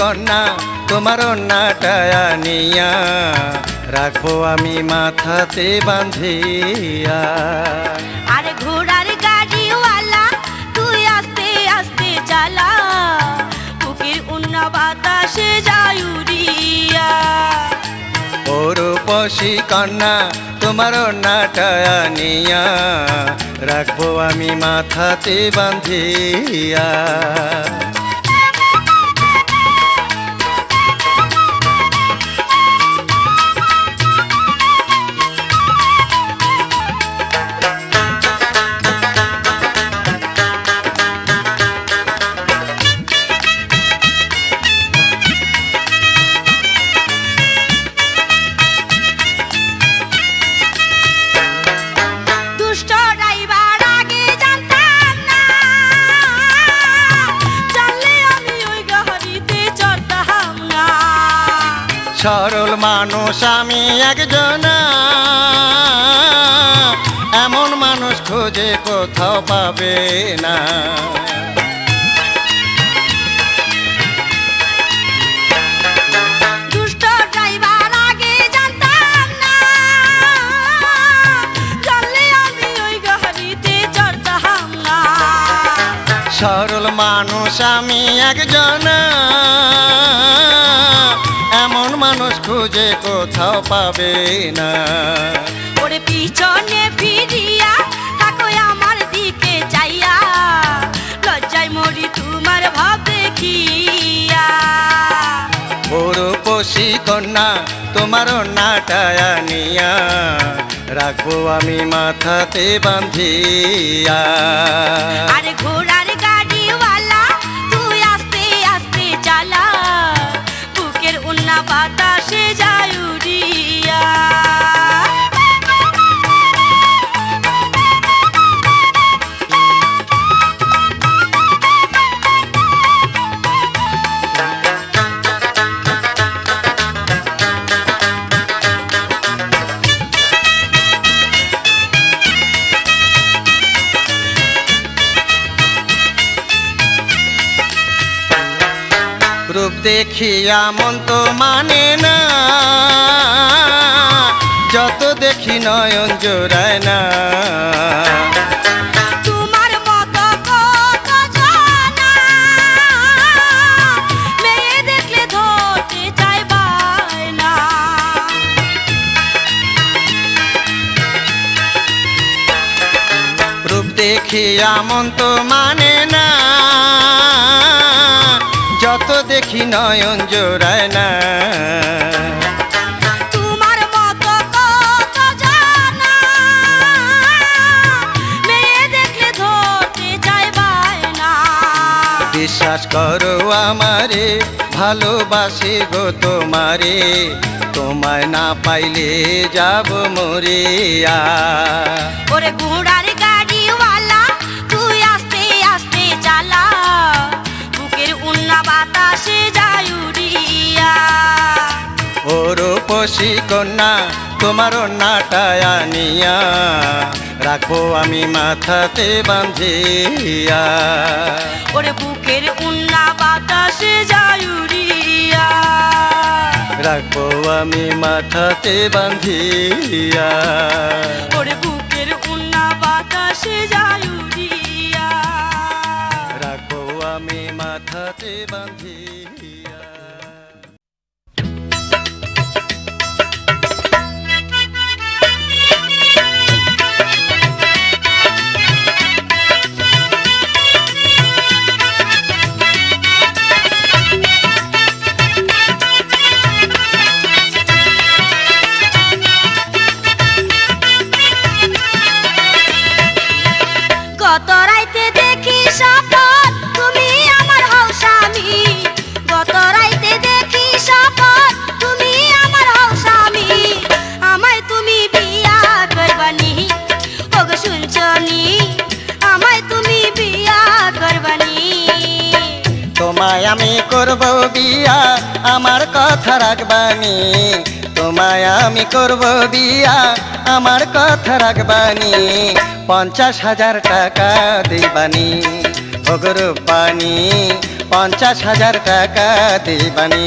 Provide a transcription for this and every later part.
কন্যা তোমার নাটায়া নিয়া রাখবো আমি মাথাতে বাঁধিয়া। আরে ঘোড়ার গাড়িওয়ালা তুই আস্তে আস্তে চালা, বুকের উন্না বাতাসে যায় উড়িয়া। ও রূপসী কন্যা তোমার নাটায়া নিয়া রাখবো আমি মাথাতে বাঁধিয়া। সরল মানুষ আমি একজন, এমন মানুষ খুঁজে কোথাও পাবে না। দুষ্ট ড্রাইভার আগে জানতাম না, জানলে আমি ওই গাড়িতে চড়তাম না। সরল মানুষ আমি একজন, এমন মানুষ খুঁজে কোথাও পাবে না। ওরে পিছনে ফিরিয়া থাকো আমার দিকে চাইয়া, লজ্জায় মরি তোমার ভাব দেখিয়া। ও রূপসী কন্যা তোমার নাটায়া নিয়া রাখবো আমি মাথাতে বাঁধিয়া। আরে ঘোড়ার গাড়িওয়ালা তুই আস্তে আস্তে চালা, বুকের উন্না বাতাসে যায় উড়িয়া। রূপ দেখিয়া মন তো মানে না, যত দেখি নয়ন জোড়ায় না। তোমার মতো কত জানা মেয়ে দেখলে ধরতে চাই বায়না। রূপ দেখিয়া মন তো মানে না, যত দেখি নয়ন জোড়ায় না। তোমার মতো কত জানা মেয়ে দেখলে ধরতে চাই বায়না। বিশ্বাস করো আমারে ভালোবাসি গো তোমারে, তোমায় না পাইলে যাব মরিয়া। ওরে ঘোড়ার গাড়িওয়ালা তুই আস্তে আস্তে চালা, বুকের উন্না বাতাসে যায় উড়িয়া। ও রূপসী কন্যা তোমার নাটায়া নিয়া রাখবো আমি মাথাতে বাঁধিয়া। ওরে বুকের উন্না বাতাসে যায় উড়িয়া, রাখবো আমি মাথাতে বাঁধিয়া। ওরে বুকের উন্না বাতাসে যায় উড়িয়া, রাখবো আমি মাথাতে বাঁধিয়া। কত রাইতে দেখি স্বপ্ন তুমি আমার হও স্বামী, তোমায় আমি করব বিয়া আমার কথা রাখবানি তোমায় আমি করব বিয়া আমার কথা রাখবানি 50,000 টাকা দিবানি ওগরূপানি 50,000 টাকা দিবানি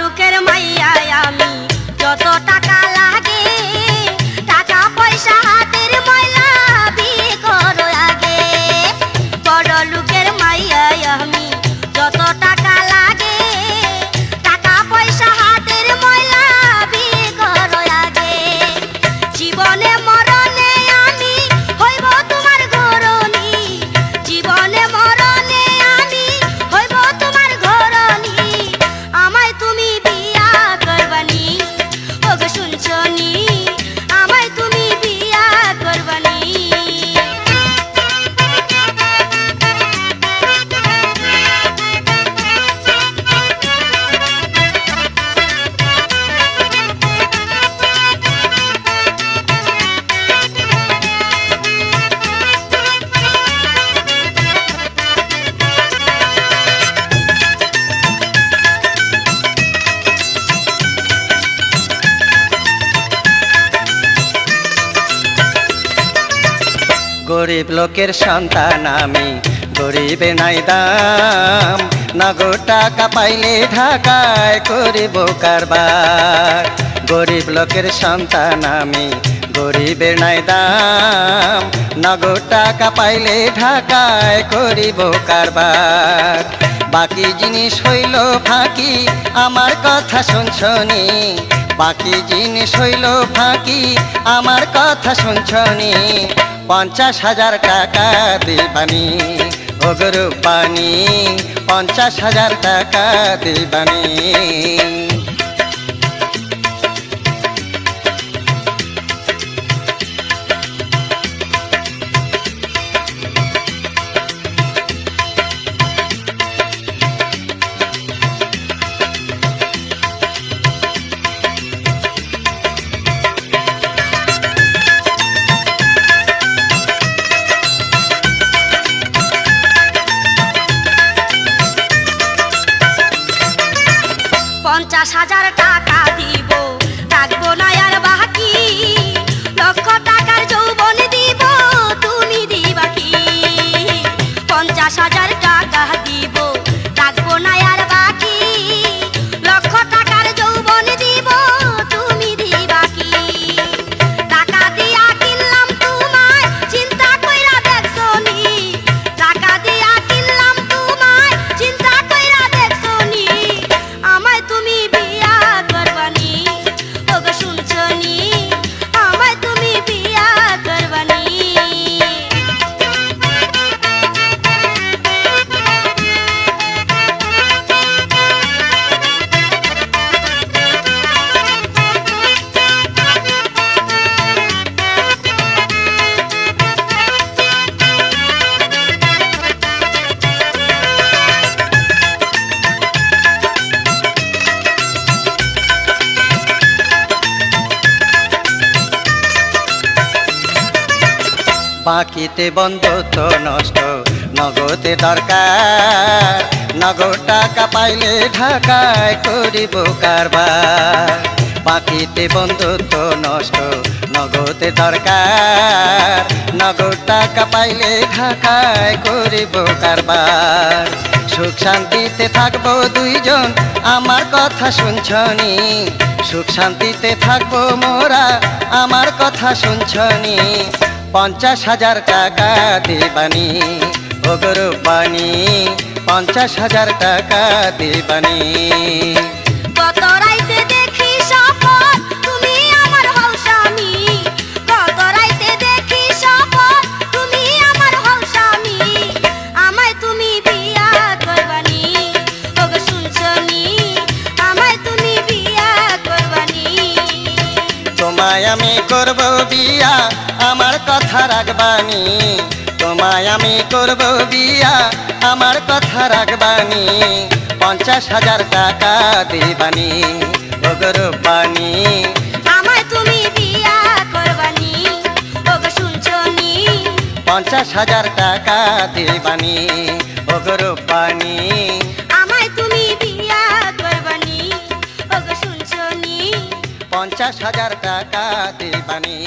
লোকের মাইয়া আমি যত টাকা লাগে টাকা পয়সা হাতের ময়লা বিয়ে করো আগে বড় লোকের মাইয়া আমি যত টাকা লাগে টাকা পয়সা হাতের ময়লা বিয়ে করো আগে জীবনে মরণে আমি হইব তোমার ঘরণী জীবনে মরণে আমি হইব তোমার ঘরণী আমায় তুমি বিয়া করবানি ওগো শুনছনি আমায় তুমি বিয়া করবানি গরিব লোকের সন্তান আমি গরিবে নাই দাম নগদ টাকা পাইলে ঢাকায় করিব কারবার গরিব লোকের সন্তান আমি গরিবে নাই দাম নগদ টাকা পাইলে ঢাকায় করিব কারবার বাকি জিনিস হইল ফাঁকি আমার কথা শুনছনি বাকি জিনিস হইল ফাঁকি আমার কথা শুনছনি 50,000 টাকা দিবানি ওগরূপানি 50,000 টাকা দিবানি পঞ্চাশ হাজার টাকা দিব রাখবো না আর বাকি লক্ষ টাকার যৌবন দিব তুমি দিবা কি 50,000 টাকা দিব রাখবো না আর বাকি লক্ষ টাকার যৌবন দিব তুমি দিবা কি টাকা দিয়া কিনলাম তোমায় চিন্তা কইরা দেখছনি টাকা দিয়া কিনলাম তোমায় চিন্তা কইরা দেখছনি আমায় তুমি বিয়া করবানি ওগো শুনছনি আমায় তুমি বিয়া করবানি বাকিতে বন্ধুত্ব নষ্ট নগদে দরকার নগদ টাকা পাইলে ঢাকায় করিব কারবার বাকিতে বন্ধুত্ব নষ্ট নগদে দরকার নগদ টাকা পাইলে ঢাকায় করিব কারবার সুখ শান্তিতে থাকবো দুইজন আমার কথা শুনছনি সুখ শান্তিতে থাকবো মোরা আমার কথা শুনছনি 50,000 টাকা দিবানি ওগরূপানি 50,000 টাকা দিবানি কত রাইতে দেখি স্বপন তুমি আমার হও স্বামী কত রাইতে দেখি স্বপন তুমি আমার হও স্বামী আমায় তুমি বিয়া করবা আমি করব বিয়া আমার কথা রাখবানি তোমায় আমি করব বিয়া আমার কথা রাখবানি 50,000 টাকা দিবানি ওগো রূপানি আমায় তুমি বিয়া করবানি ওগো শুনছনি 50,000 টাকা দিবানি ওগো রূপানি আমায় তুমি বিয়া করবানি ওগো শুনছনি 50,000 টাকা দিবানি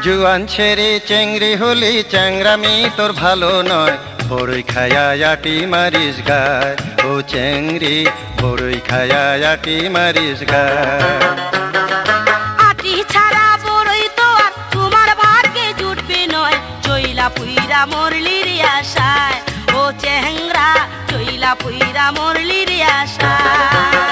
জুয়ান ছেড়ে চেংড়ি হলি চ্যাংরামি তোর ভালো নয় বড়ই খায়া আটি মারিস গায় ও চেংড়ি বড়ই খায়া আটি মারিস গায় আটি ছাড়া বড়ই তো আর তোমার ভাগ্যে জুটবে নয় চইলা পুইরা মরলির আশায় ও চেংরা চইলা পুইরা মরলির আশায়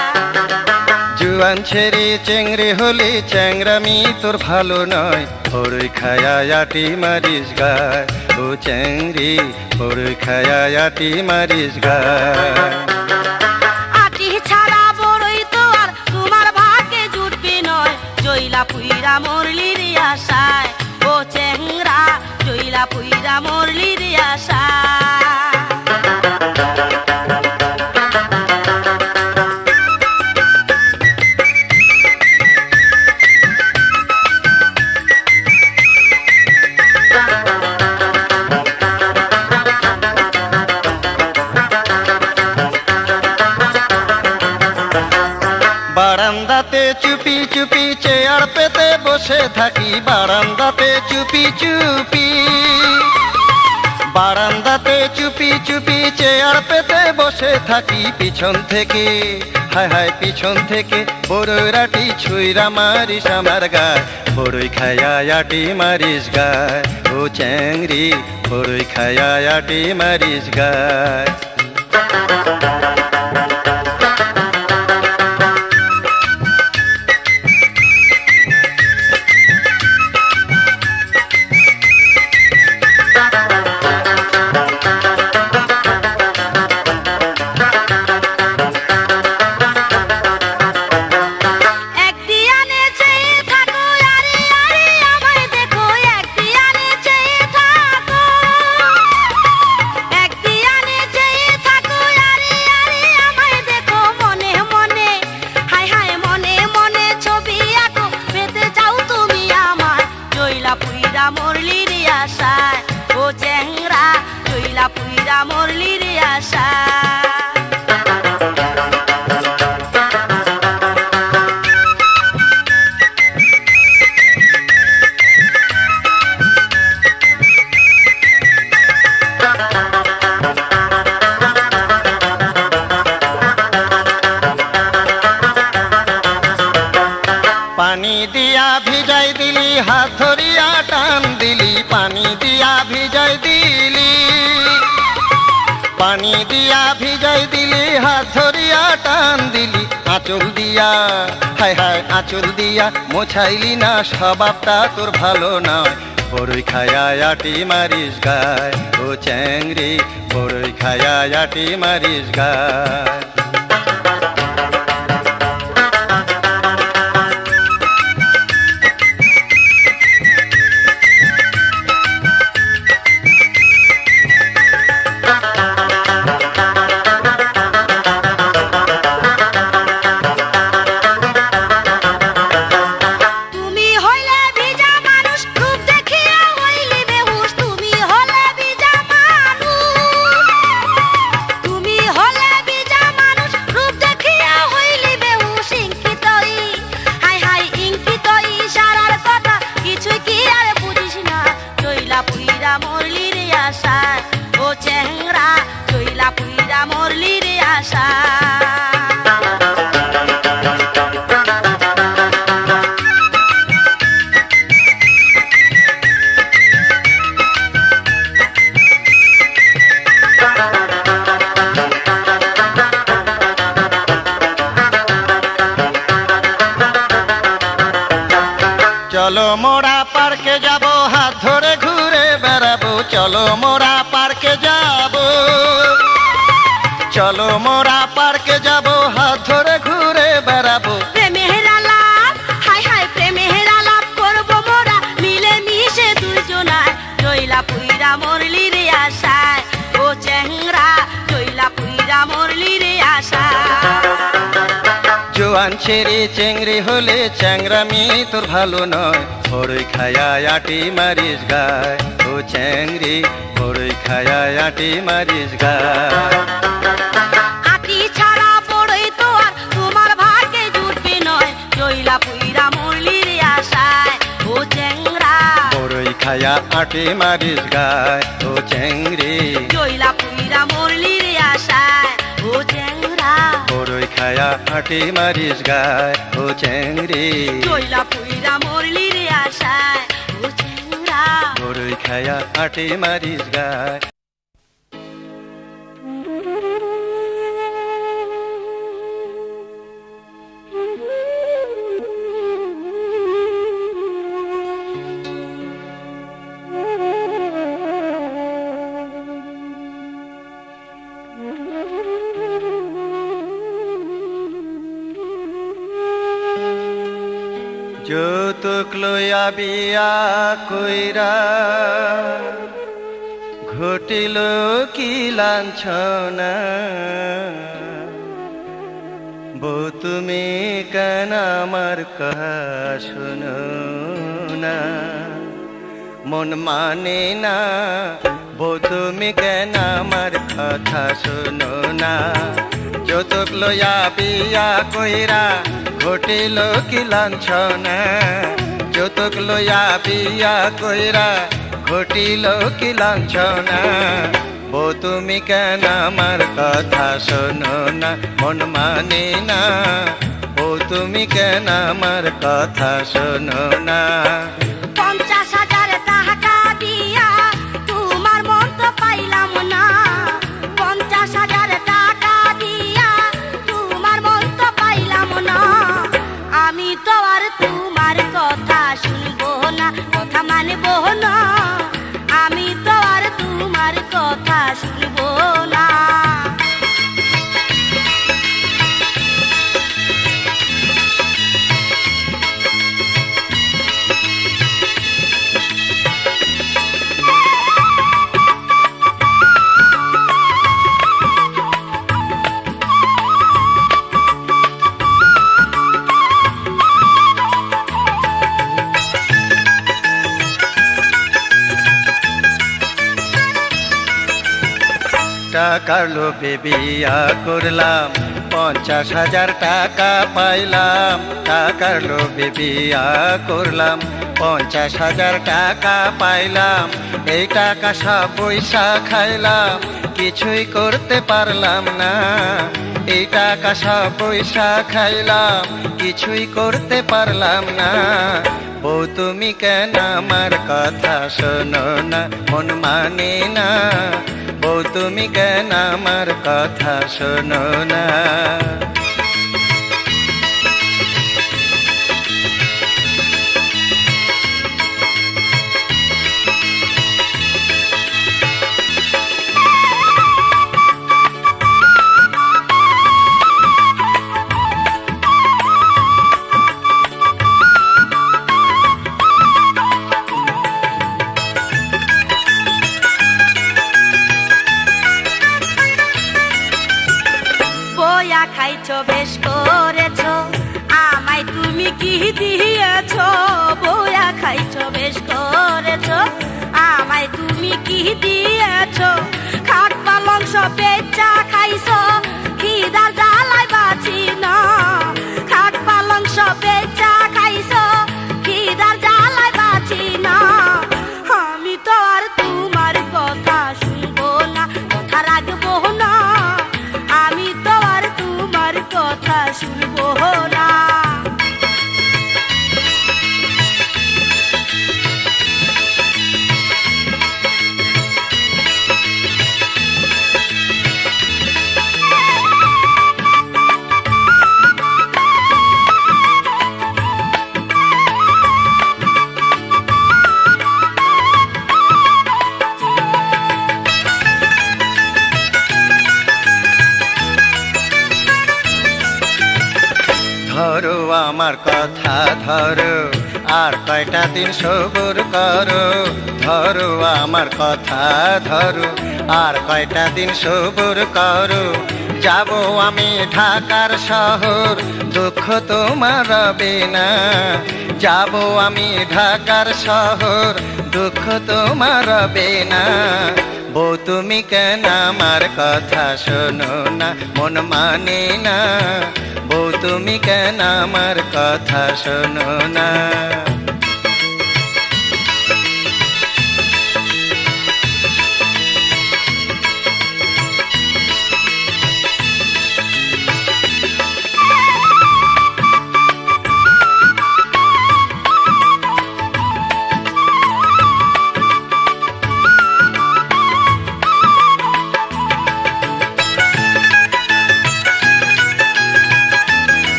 জুয়ান ছেড়ে চেংড়ি হলি চ্যাংরামি তোর ভালো নয় বড়ই খায়া আটি মারিস গায় ও চেংড়ি বড়ই খায়া আটি মারিস গায় আটি ছাড়া বড়ই তো আর তোমার ভাগ্যে জুটবে নয় চইলা পুইরা মরলির আশায় ও চেংরা চইলা পুইরা মরলির আশায় বারান্দাতে চুপি চুপি চেয়ার পেতে বসে থাকি বারান্দাতে চুপি চুপি বারান্দাতে চুপি চুপি চেয়ার পেতে বসে থাকি পিছন থেকে হায় হায় পিছন থেকে বড়ই রাটি ছুঁইরা মারিস আমার গায় বড়ই খায়া আটি মারিস গায় ও চ্যাংরি বড়ই খায়া আটি মারিস গায় পানি দিয়া ভিজাই দিলি হাত ধরিয়া টান দিলি পানি দিয়া ভিজাই দিলি পানি দিয়া ভিজাই দিলি হাত ধরিয়া টান দিলি আঁচল দিয়া হায় হায় আঁচল দিয়া মোছাইলি না স্বভাবটা তোর ভালো নয় বড়ই খায়া আটি মারিস গায় ও চ্যাংরি বড়ই খায়া আটি মারিস গায় তুমি হলে বিজা চলো মোরা পার্কে যাব, চলো মোরা পার্কে যাব, হাত ধরে ঘুরে বেড়াবো। প্রেমের আলাপ, হাই হাই প্রেমের আলাপ করবো মোরা মিলে মিশে দুজনায়। জইলা পুইরা মরলি রে আশায়, ও চ্যাংরা জইলা পুইরা মরলি রে আশায়। জোয়ান ছেড়ে চেংড়ি হলে চ্যাংরামি তোর ভালো নয়, বড়ই খায়া আটি মারিস গায়। ও চ্যাংড়ি বড়ই খায়া আটি মারিস গায়। আটি ছাড়া বড়ই তো আর তোমার ভাগ্যে জুটবে নয়, জইলা পুইরা মরলি রে আশায়। ও চ্যাংরা বড়ই খায়া আটি মারিস গায়। ও চ্যাংড়ি জইলা পুইরা মরলি রে আশায়। ও চ্যাংরা বড়ই খায়া আটি মারিস গায়। ও চ্যাংড়ি জইলা পুইরা মরলি রে আশায়। ও চ্যাংরা বড়ই খায়া আটি মারিস গায়। যৌতুক লইয়া বিয়া কইরা ঘটিল কি লাঞ্ছনা, বউ তুমি কেন আমার কথা শোনো না, মন মানে না, বউ তুমি কেন আমার কথা শোনো না। যৌতুক লইয়া বিয়া কইরা ঘটিল কি লাঞ্ছনা, যৌতুক লইয়া বিয়া কইরা ঘটিল কি লাঞ্ছনা, বউ তুমি কেন আমার কথা শোনো না, মন মানে না, বউ তুমি কেন আমার কথা শোনো না। 50,000 টাকা দিয়া তোমার মন তো পাইলাম না, 50,000 টাকা দিয়া তোমার মন তো পাইলাম না। আমি তো আর তোমার কথা শুনবো না, কথা মানবো না, আমি তো আর তোমার কথা শুনবো না। টাকার লোভে বিয়া করলাম, 50,000 টাকা পাইলাম। টাকার লোভে বিয়া করলাম, 50,000 টাকা পাইলাম। এই টাকা সব পয়সা খাইলাম, কিছুই করতে পারলাম না। এই টাকা সব পয়সা খাইলাম, কিছুই করতে পারলাম না। বউ তুমি কেন আমার কথা শোনো না, মন মানে না, বউ তুমি কেন আমার কথা শোনো না। বয়া খাইছো বেশ করেছো, আমায় তুমি কি দিয়েছো? বয়া খাইছো বেশ করেছো, আমায় তুমি কি দিয়েছো? খাট পালং সব বেচা খাইছো, খিদার জ্বালায় বাঁচি না। খাট পালং সব বেচা খাইছো, খিদার জ্বালায় বাঁচি না। আমি তো আর তোমার কথা শুনবো না, কথা রাখবো না, আমি তো আর তোমার কথা শুনবো না। আমার কথা ধরো, আর কয়টা দিন সবুর করো। ধরো আমার কথা ধরো, আর কয়টা দিন সবুর করো। যাব আমি ঢাকার শহর, দুঃখ তোমার রবে না। যাব আমি ঢাকার শহর, দুঃখ তোমার রবে না। বউ তুমি কেন আমার কথা শোনো না, মন মানে না। বউ তুমি কেন আমার কথা শোনো না।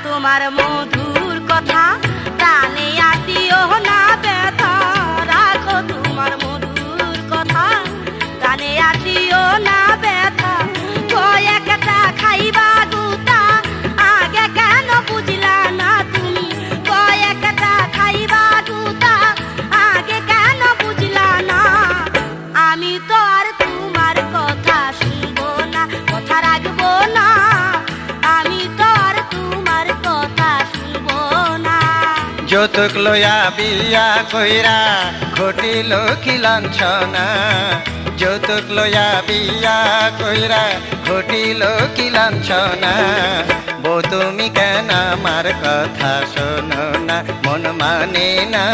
তোমার মধুর কথা প্রাণে আটিও না ব্যথা। রাখো তোমার মধুর কথা প্রাণে আটিও না ব্যথা। কয়েকটা খাইবা গুতা আগে কেন বুঝলা না তুমি। কয়েকটা খাইবা গুতা আগে কেন বুঝলা না। আমি তো আর তোমার কথা শুনবো না, কথা রাখবো না। আমি তো আর তোমার কথা শুনবো না। যৌতুক লয়া বিয়া কইরা ঘটিল কি লাঞ্ছনা। যৌতুক লয়া বিয়া কইরা ঘটিল কি লাঞ্ছনা। বউ তুমি কেন আমার কথা শোনো না, মন মানে না।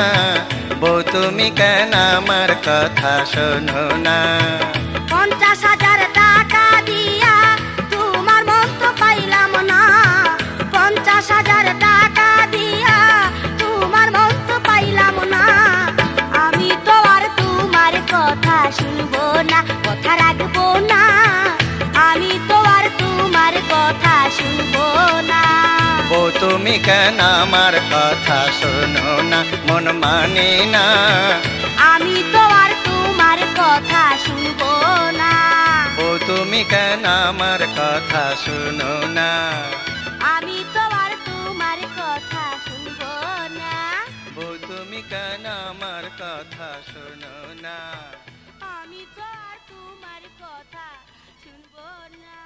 বউ তুমি কেন আমার কথা শোনো না। 50,000 টাকা দিয়া তোমার মন তো পাইলাম না। 50,000 টাকা দিয়া তোমার মন তো পাইলাম না। আমি তো আর তোমার কথা শুনবো না, কথা রাখবো না। আমি তো আর তোমার কথা শুনবো না। বউ তুমি কেন আমার কথা শোনো না, মন মানে না। আমি তো আর তোমার কথা শুনবো না। বউ তুমি কেন আমার কথা শোনো না। আমি তো আর তোমার কথা শুনবো না। বউ তুমি কেন আমার কথা শোনো না। আমি তো আর তোমার কথা শুনবো না।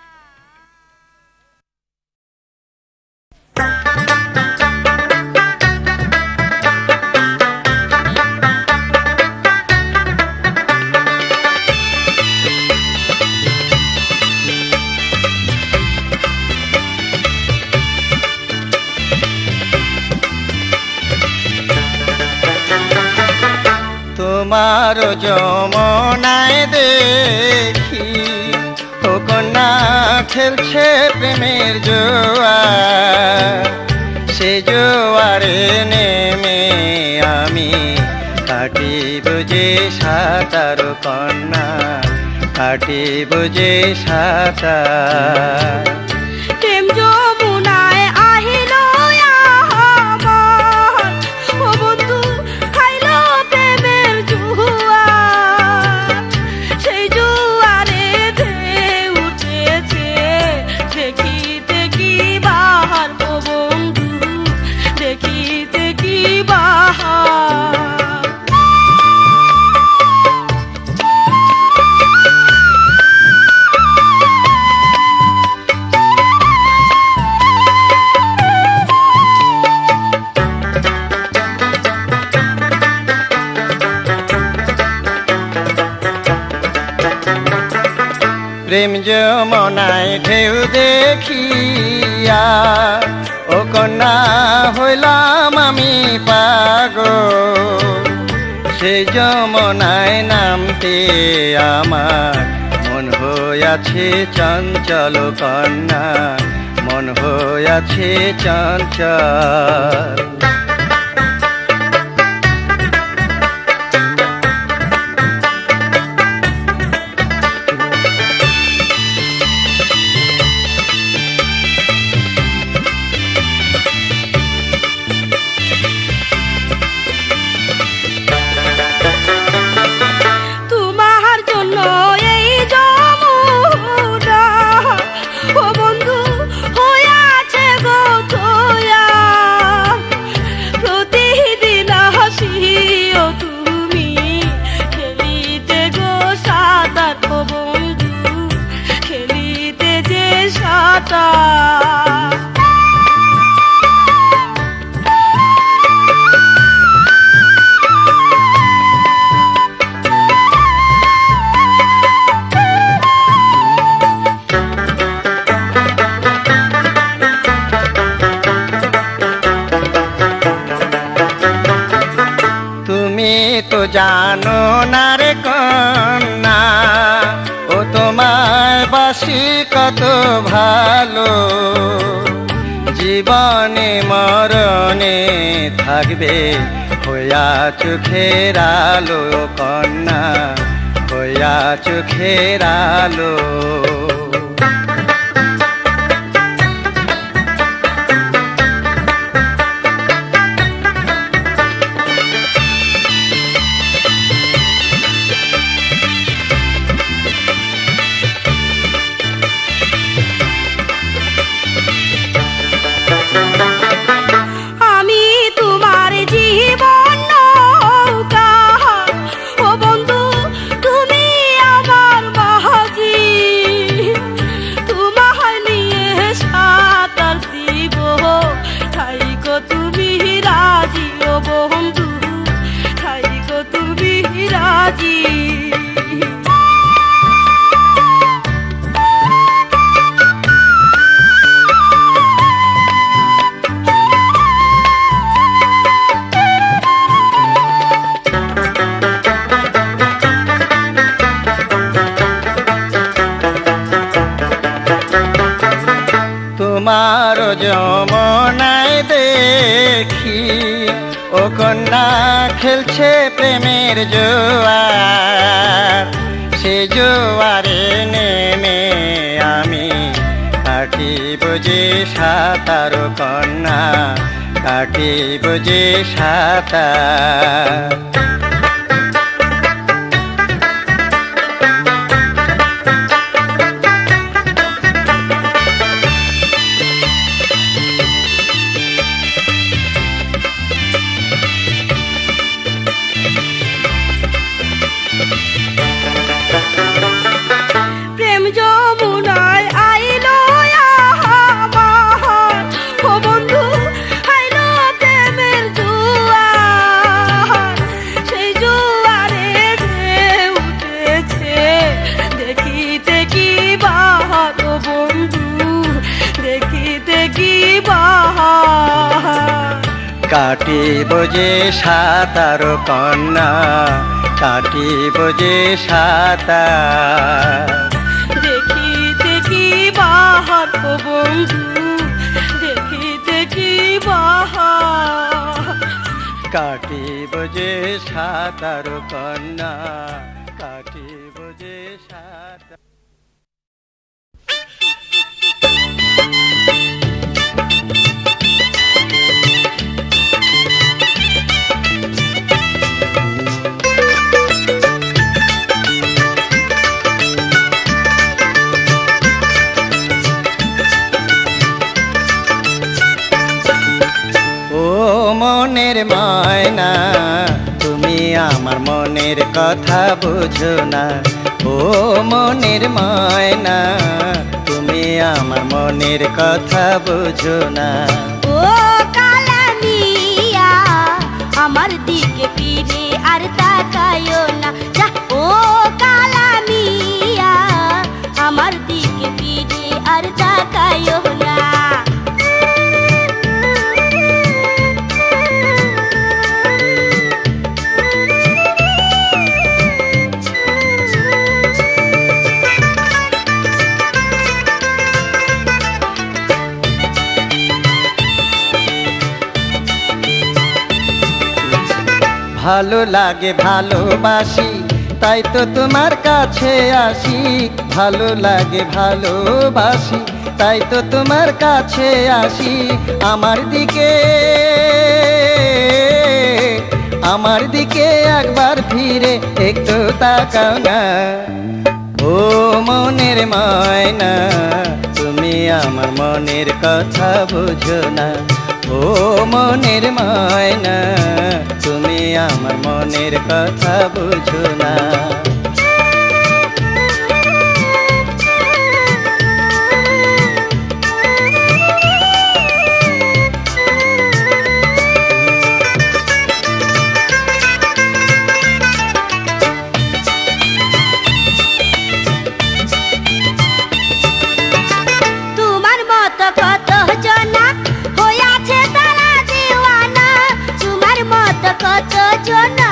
তোমার যমনায় দেখি ও কন্যা খেলছে প্রেমের জোয়ার। সে জোয়ারে নেমে আমি কাটিব যে সাঁতার কন্যা, কাটিব যে সাঁতার। প্রেম যমুনায় আহিল আমার, ও বন্ধু খাইল প্রেমের জোয়ার। সেই জোয়ারে ঢেউ উঠেছে দেখিতে কি বাহার, ও বন্ধু দেখিতে কি বাহার। প্রেম যমনায় ঢেউ দেখিয়া ও কন্যা হইলাম আমি পাগল। সেই যমনায় নামতে আমার মন হইয়াছে চঞ্চল কন্যা, মন হইয়াছে চঞ্চল। তোমার জন্য এই যমুনা, ও বন্ধু তুমি তো জানো না রে কন্যা, ও তোমায় বাসি কত ভালো, জীবনে মরণে থাকবে হইয়া চোখের আলো কন্যা, হইয়া চোখের আলো। তোমার যমনায় দেখি ও কন্যা খেলছে প্রেমের জোয়ার, সে জোয়ারে নেমে আমি কাটিব যে সাঁতার কন্যা, কাটিব যে সাঁতার। প্রেম যমুনায় আইলো আমার, ও বন্ধু আইলো প্রেমের জোয়ার, সেই জোয়ারে ঢেউ উঠেছে দেখিতে কি বাহার, ও বন্ধু দেখিতে কি বাহার। কাটিব যে সাঁতার কন্যা, কাটিব যে সাঁতার। দেখিতে কি বাহার, ও বন্ধু দেখিতে কি বাহার। কাটিব যে সাঁতার কন্যা, কাটিব যে সাঁতার। মনের ময়না তুমি আমার মনের কথা বুঝো না, ও মনের ময়না তুমি আমার মনের কথা বুঝো না। ও কালামিয়া আমার দিকে ফিরে আর তাকায়ো না, যা ও কালামিয়া আমার দিকে ফিরে আর তাকায়ো না। ভালো লাগে ভালোবাসি তাই তো তোমার কাছে আসি, ভালো লাগে ভালোবাসি তাই তো তোমার কাছে আসি। আমার দিকে একবার ফিরে একটু তাকাও না, ও মনের ময়না তুমি আমার মনের কথা বুঝো না, ও মনের ময়না তুমি আমার মনের কথা বুঝো না। তোমার মতো কত জনা হইয়াছে তারা দিওয়ানা, তোমার মতো কত জনা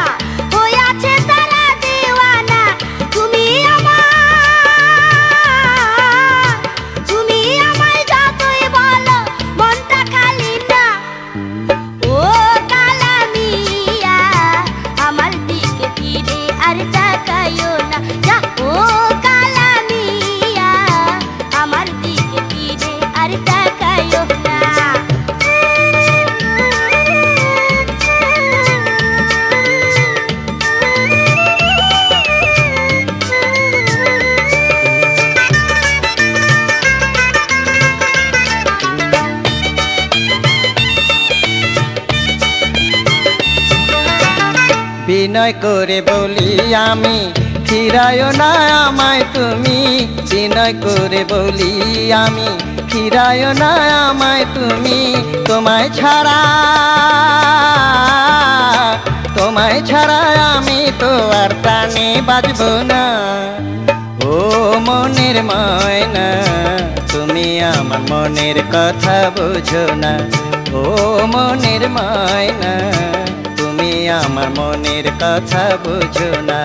বিনয় করে বলি আমি ফিরায় না আমায় তুমি, বিনয় করে বলি আমি ফিরায় না আমায় তুমি। তোমায় ছাড়া আমি তো আর প্রাণে বাঁচব না। ও মনের ময়না তুমি আমার মনের কথা বুঝো না। ও মনের ময়না তুমি আমার মনের কথা বুঝো না।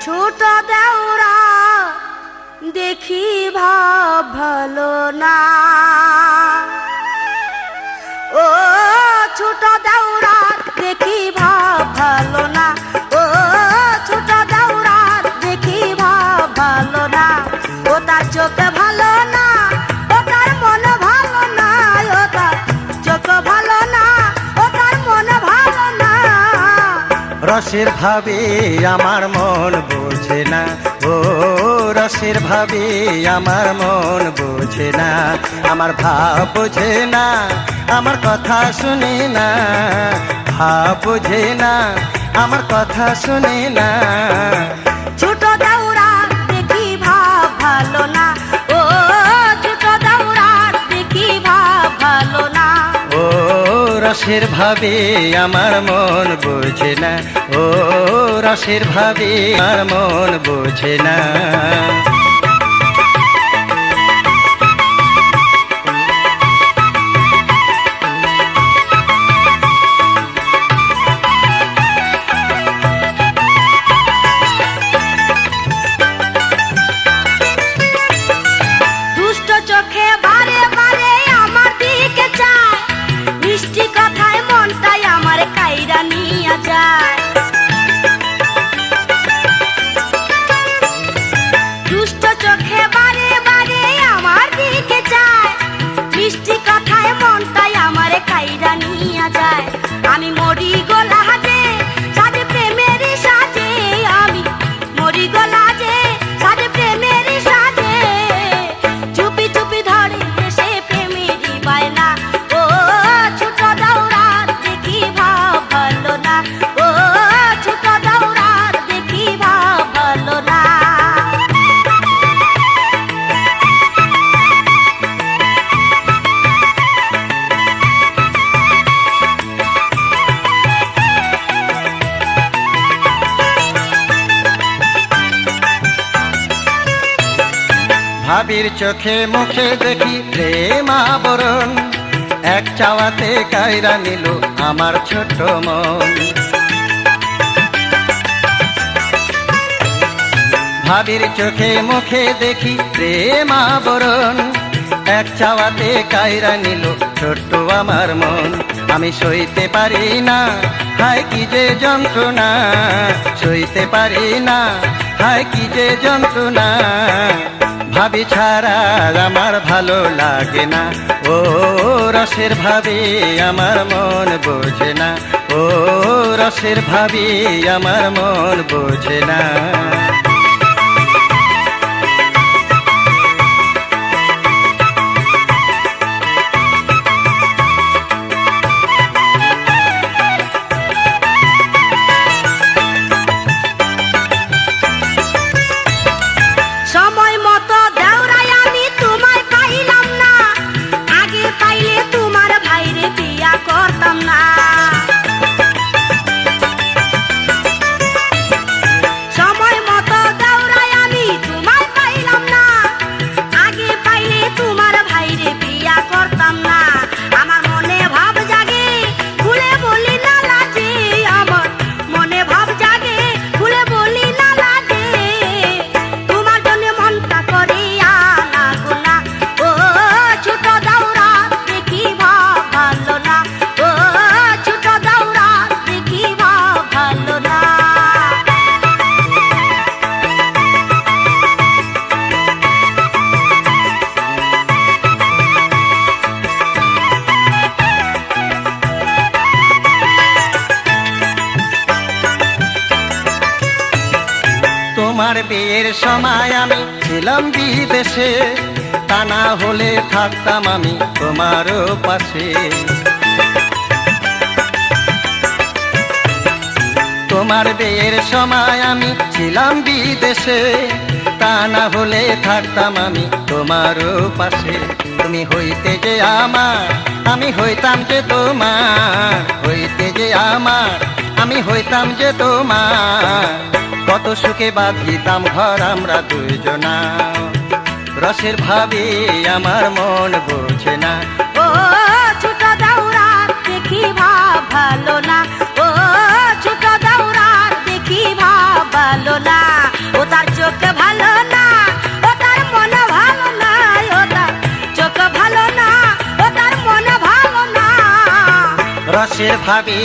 ছোট দেওরা দেখি ভাব ভালো না, ও ছোট দেওরা দেখি ভাব ভালো না, ও ছোট দেওরা দেখি ভাব ভালো না। ও তার চোখে ভালো না, ও তার মন ভালো না, ও তার চোখ ভালো না, ও তার মন ভালো না। রসের ভাবে আমার মন বোঝে না, ও রসের ভাবে আমার মন বোঝে না। আমার ভাব বোঝে না, আমার কথা শুনে না, ভাব বোঝে না, আমার কথা শুনে না। ছোট দাউরা দেখি ভাব ভালো না, ও ছোট দাউরা দেখি ভাব ভালো না। ও রসের ভাবে আমার মন বোঝে না, ও রসের ভাবে আমার মন বোঝে না। দুষ্ট চোখে বারে বারে আমার দিকে চায়, মিষ্টি কথায় মনটাই আমার কাইরা নিয়ে যায়। দুষ্ট চোখে বারে বারে আমার দিকে চায়, মিষ্টি কথায় মনটাই আমার কাইরা নিয়ে যায়। আমি মরি গোলা যে সাজে প্রেমের সাজে, আমি মরি গোলা যে সাজে প্রেমের সাজে। চুপি চুপি ধরে সে প্রেমেরই বায়না, ও ছোট দাউরা দেখি ভাব ভালো না, ও ছোট দাউরা দেখি ভাব ভালো না। ভাবির চোখে মুখে দেখি প্রেম আবরণ, এক চাওয়াতে কায়রা নিল আমার ছোট মন। ভাবির চোখে মুখে দেখি প্রেম আবরণ, এক চাওয়াতে কায়রা নিল ছোট্ট আমার মন। আমি সইতে পারি না, হায় কি যে যন্ত্রণা, সইতে পারি না, হায় কি যে যন্ত্রণা। ভাবি ছাড়া আমার ভালো লাগে না, ও রসের ভাবি আমার মন বোঝে না, ও রসের ভাবি আমার মন বোঝে না। সময় মতো দেওরাই আমি তোমায় পাইলাম না, আগে পাইলে তোমার ভাইরে বিয়া করতাম না। সময় মতো তোমার বিয়ের সময় আমি ছিলাম বিদেশে, তা না হলে থাকতাম আমি তোমারও পাশে। তোমার বিয়ের সময় আমি ছিলাম বিদেশে, তা না হলে থাকতাম আমি তোমারও পাশে। তুমি হইতে যে আমার, আমি হইতাম যে তোমার, হইতে যে আমার, আমি হইতাম যে তোমার। কত সুখে বাঁধিতাম ঘর আমরা দুইজনা, রসের ভাবে আমার মন বোঝে না। ও ছোট দাউরার দেখি ভাব ভালো না, ও ছোট দাউরার দেখি ভাব ভালো না। ও তার চোখ ভালো না, ও তার মন ভালো না, ও তার চোখ ভালো না, ও তার মন ভালো না। রসের ভাবে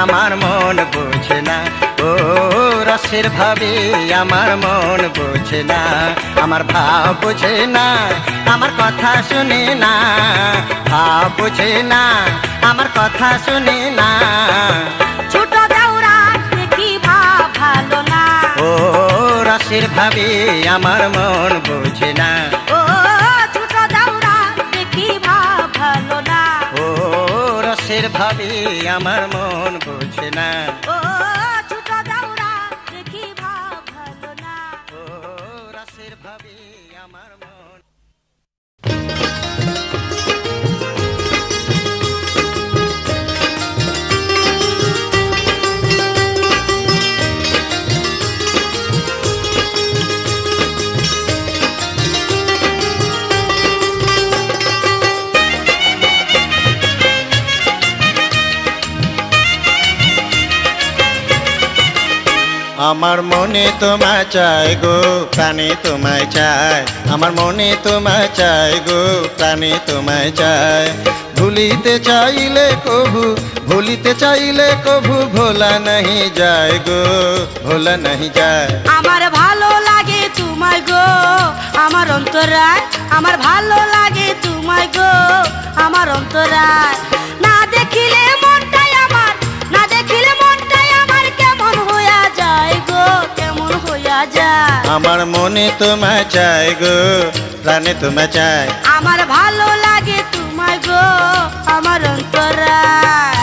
আমার মন বোঝে না, ও রসের ভাবে আমার মন বোঝে না। আমার ভাব বোঝে না, আমার কথা শুনে না, ভাব বোঝে না, আমার কথা শুনে না। ছোট দাউরার দেখি ভাব ভালো না, ও রসের ভাবে আমার মন বোঝে না, ও ছোট দাউরার দেখি ভাব ভালো না, ও রসের ভাবে আমার মন বোঝে না, ও ছোট দাউরার দেখি ভাব ভালো না। ও রসের ভাবে আমার মন। আমার মনে তোমায় চাই গো, প্রাণে তোমায় চাই, আমার মনে তোমায় চাই গো, প্রাণে তোমায় চাই। ভুলিতে চাইলে কভু, ভুলিতে চাইলে কভু ভোলা নাহি যায় গো, ভোলা নাহি যায়। আমার ভালো লাগে তোমায় গো, আমার অন্তরায়, আমার ভালো লাগে তোমায় গো, আমার অন্তরায়। না দেখিলে মনটাই আমার, না দেখিলে মনটাই আমার কেমন হইয়া যায় গো, কেমন হইয়া যায়। আমার মনে তোমায় চাই গো, প্রাণে তোমায় চাই। আমার ভালো লাগে তোমায় গো, আমার অন্তরায়।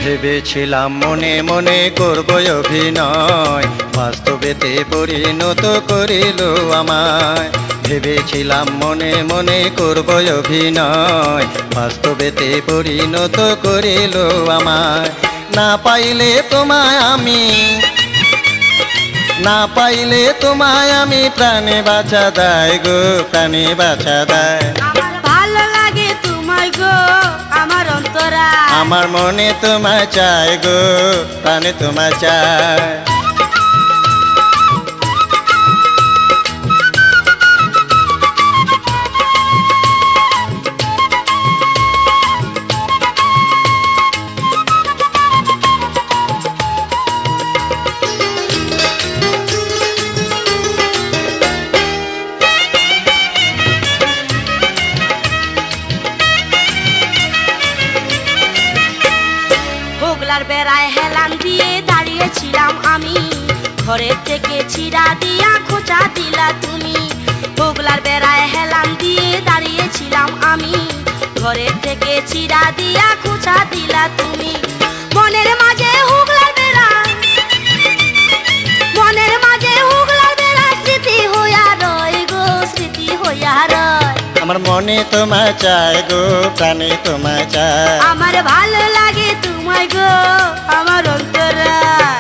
ভেবেছিলাম মনে মনে করব অভিনয়, বাস্তবেতে পরিণত করিল আমায়। ভেবেছিলাম মনে মনে করব অভিনয়, বাস্তবেতে পরিণত করিল আমায়। না পাইলে তোমায় আমি, না পাইলে তোমায় আমি, প্রাণে বাঁচা দেয় গো, প্রাণে বাঁচা দেয়। আমার ভালো লাগে তোমায় গো, আমার অন্তরায়। আমার মনে তোমায় চাই গো, প্রাণে তোমায় চাই। হুগলার বেড়ায় হেলান দিয়ে দাঁড়িয়েছিলাম আমি, ঘরের থেকে ছিড়া দিয়া খোঁচা দিলা তুমি। হুগলার বেড়ায় হেলান দিয়ে দাঁড়িয়েছিলাম আমি, ঘরের থেকে ছিড়া দিয়া খোঁচা দিলা তুমি। মনের মাঝে হুগলার বেড়া, মনের মাঝে হুগলার বেড়া স্মৃতি হইয়া রয় গো, স্মৃতি হইয়া রয়। আমার মনে তোমায় চাই গো, প্রাণে তোমায় চাই। আমার ভালো লাগে তোমায় গো, আমার অন্তরায়।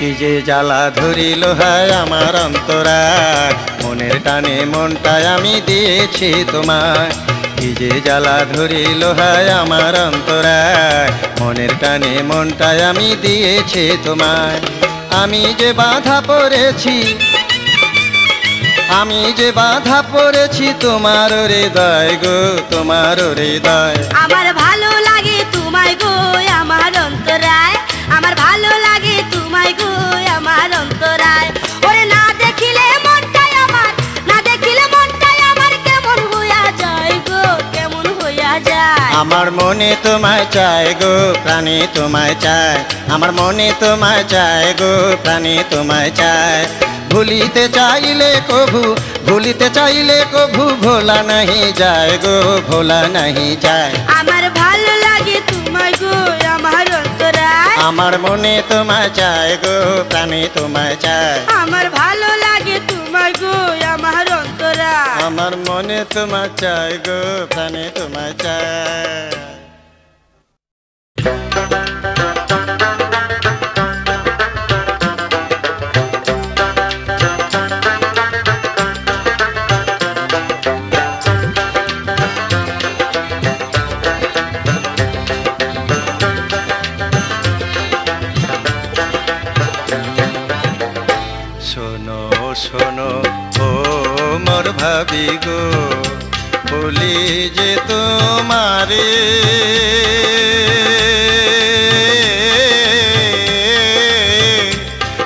কি যে জ্বালা ধরিল হায় আমার অন্তরায়, মনের টানে মনটাই আমি দিয়েছি তোমায়। কি যে জ্বালা ধরিল হায় আমার অন্তরায়, মনের টানে মনটাই আমি দিয়েছি তোমায়। আমি যে বাধা পড়েছি, আমি যে বাধা পড়েছি তোমার হৃদয় গো, তোমার হৃদয়। আমার ভালো লাগে তোমায় গো আমার অন্তরায়, আমার ভালো লাগে তোমায় গো আমার অন্তরায়। ওরে না দেখিলে মনটাই আমার, না দেখিলে মনটাই আমার কেমন হইয়া যায় গো, কেমন হইয়া যায়। আমার মনে তোমায় চায় গো, প্রাণে তোমায় চায়, আমার মনে তোমায় চায় গো, প্রাণে তোমায় চায়। ভুলিতে চাইলে কভু, ভুলিতে চাইলে কভু ভোলা নাহি যায় গো, ভোলা নাহি যায়। আমার ভালো লাগে তোমায় গো আমার অন্তরায়, আমার মনে তোমায় চায় গো, প্রাণে তোমায় চায়। আমার ভালো লাগে তোমায় গো আমার অন্তরায়। আমার মনে তোমায় চায় গো, প্রাণে তোমায় চায়। শোনো শোনো ও মোর ভাবি গো, বলি যে তোমারে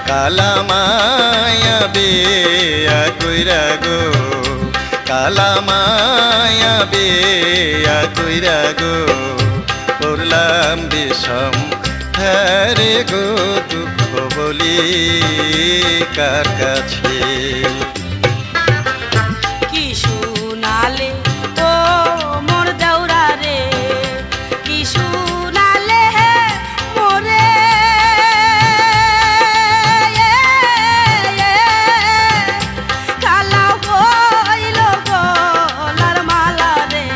কালা মায়া বিয়া কইরা গো, কালা মায়া বিয়া কইরা গো, করলাম বিষম হ্যারে গো, দুঃখ বলি কার কাছে। কি শুনালে ও মোর দেওরা রে, কি শুনালে মোরে কালা হইল গলার মালা রে,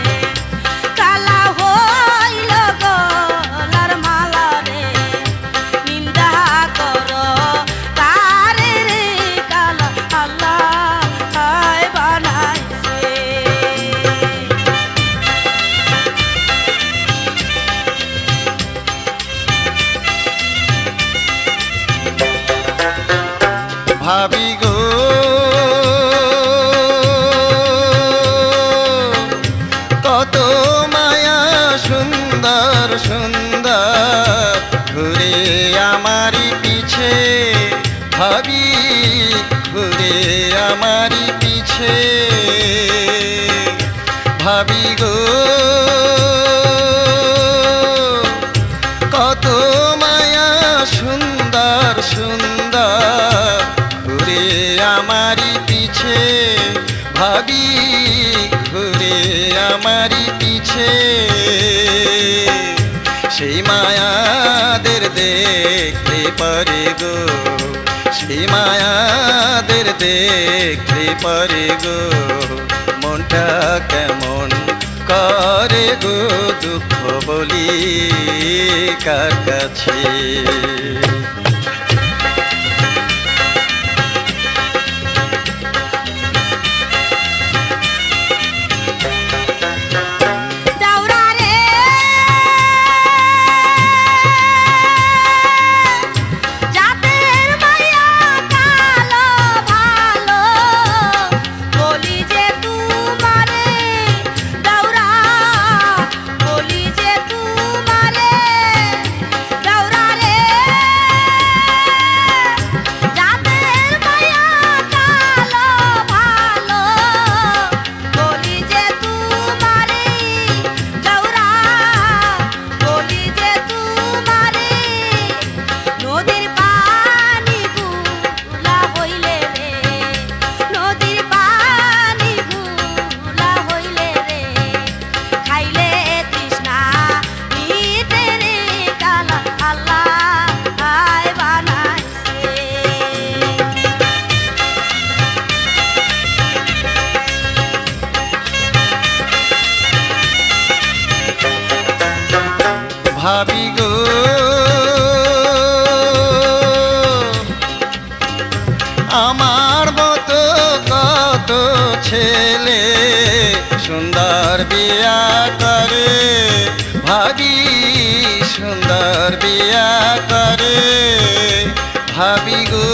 কালা হইল গলার মালা রে। নিন্দা কর তারে রে কালা, আল্লাহ হায় বানাইছে। ভাবি গো কত মায়া সুন্দর সুন্দর ঘুরে আমারি পিছে, ভাবি ঘুরে আমারি পিছে। ভাবি গো কত মায়া সুন্দর সুন্দর ঘুরে আমারি পিছে, ভাবি ঘুরে আমারি পিছে। সেই মায়াদের দেখতে পারে গো, সেই মায়াদের দেখতে পারে গো, মনটা কেমন করে গো, দুঃখ বলি কার কাছে। দাওরা রে জাতের মায়া কালো ভালো, বলি যে তোমারে দাওরা, বলি যে তোমারে দাওরা রে জাতের মায়া কালো ভালো, বলি যে তোমারে দাওরা, বলি যে তোমারে। নদীর পানি গুলা হইলে রে, নদীর পানি গুলা হইলে রে, খাইলে তৃষ্ণা মিটে রে কালা, আল্লাহ হায় বানাইছে। ভাবি গো সুন্দর বিয়া করে ভাবি সুন্দর বিয়া করে ভাবি গো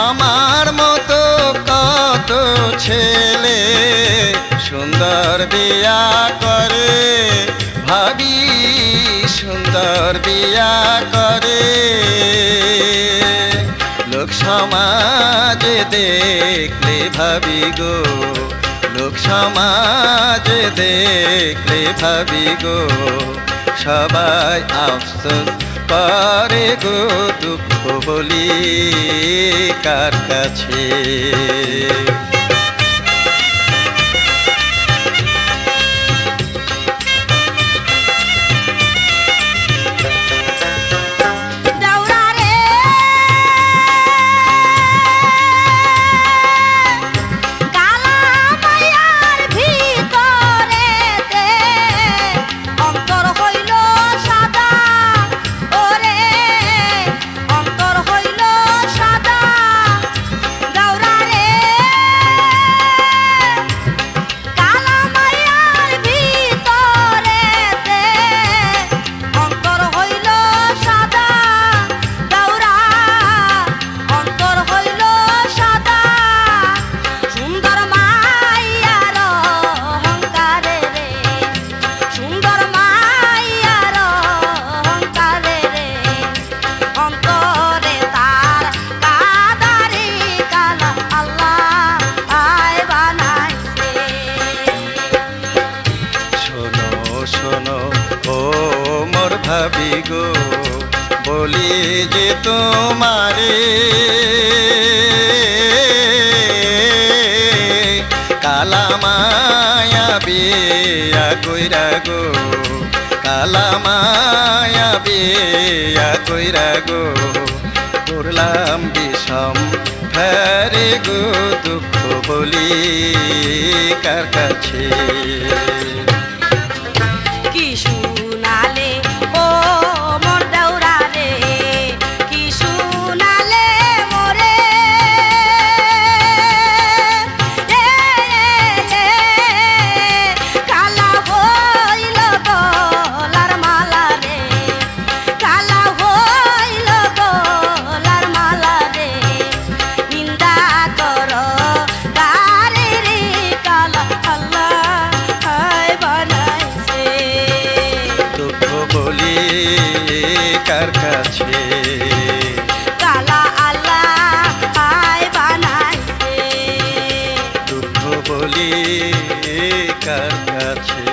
আমার মতো কত ছেলে সুন্দর বিয়া করে ভাবি সুন্দর বিয়া করে লোক সমাজে দেখলে ভাবি গো লোক সমাজে দেখলে ভাবি গো সবাই আফসোস করে গো দুঃখ বলি কার কাছে ভাবি গো বলি যে তোমারে কালা মায়া বিয়া কইরা গো কালা মায়া বিয়া কইরা গো করলাম বিষম ফেরে গো দুঃখ বলি কার কাছে কার কাছে কালা আল্লাহ আয় বানাইছে দুঃখ বলি কার কাছে।